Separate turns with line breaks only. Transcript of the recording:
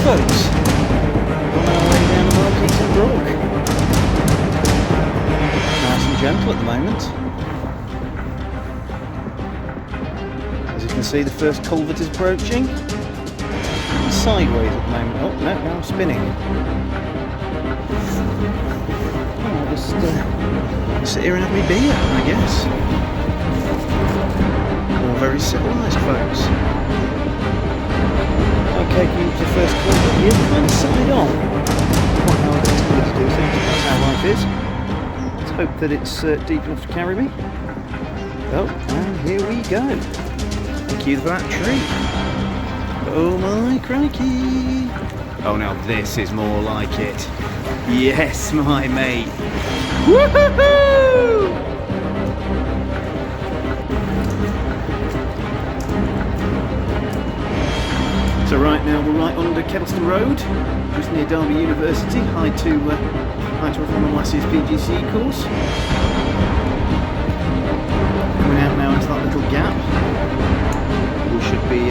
folks. On our way down the Markeaton Brook. Nice and gentle at the moment. As you can see, the first culvert is approaching. Sideways at the moment. Oh, no, now I'm spinning. Oh, I'll just sit here and have me beer, I guess. All very civilised, folks. Okay, can you use the first culvert here and side on? Quite how it's going to do things, that's how life is. Let's hope that it's deep enough to carry me. Oh, and here we go. Thank you for that tree. Oh my crikey! Oh, now this is more like it. Yes, my mate. Woohoo! So right now we're right under Kettleston Road, just near Derby University. Hi to everyone on last year's PGCE course. Coming out now into that little gap. We should be